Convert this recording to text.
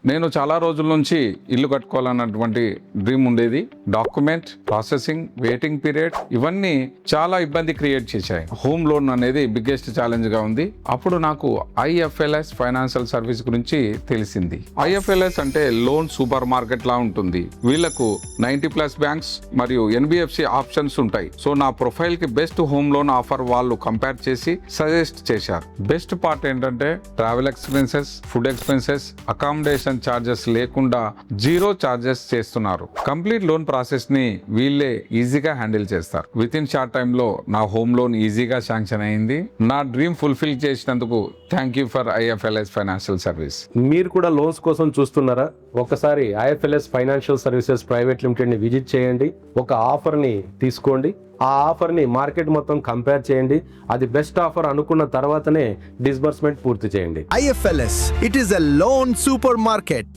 నేను చాలా రోజుల నుంచి ఇల్లు కట్టుకోవాలన్నటువంటి డ్రీమ్ ఉండేది. డాక్యుమెంట్ ప్రాసెసింగ్, వెయిటింగ్ పీరియడ్ ఇవన్నీ చాలా ఇబ్బంది క్రియేట్ చేశాయి. హోమ్ లోన్ అనేది బిగ్గెస్ట్ ఛాలెంజ్ గా ఉంది. అప్పుడు నాకు ఐఎఫ్ఎల్ఎస్ ఫైనాన్షియల్ సర్వీస్ గురించి తెలిసింది. ఐఎఫ్ఎల్ఎస్ అంటే లోన్ సూపర్ మార్కెట్ లా ఉంటుంది. వీళ్లకు 90+ బ్యాంక్స్ మరియు ఎన్బిఎఫ్సి ఆప్షన్స్ ఉంటాయి. సో నా ప్రొఫైల్ కి బెస్ట్ హోమ్ లోన్ ఆఫర్ వాళ్ళు కంపేర్ చేసి సజెస్ట్ చేశారు. బెస్ట్ పార్ట్ ఏంటంటే travel expenses, food expenses, accommodation charges లేకుండా 0 చార్జెస్ చేస్తున్నారు. కంప్లీట్ లోన్ ప్రాసెస్ ని వీళ్ళే ఈజీగా హ్యాండిల్ చేస్తారు. విత్ ఇన్ షార్ట్ టైమ్ లో నా హోమ్ లోన్ ఈజీగా శాంక్షన్ అయింది. నా డ్రీమ్ ఫుల్ఫిల్ చేసినందుకు thank you for IFLS financial service. మీరు కూడా లోన్స్ కోసం చూస్తున్నారా? ఒకసారి IFLS financial services private limited ని విజిట్ చేయండి. ఒక ఆఫర్ ని తీసుకోండి. ఆ ఆఫర్ ని మార్కెట్ మొత్తం కంపేర్ చేయండి. అది బెస్ట్ ఆఫర్ అనుకున్న తర్వాతనే డిస్బర్స్మెంట్ పూర్తి చేయండి. IFLS, it is a loan supermarket.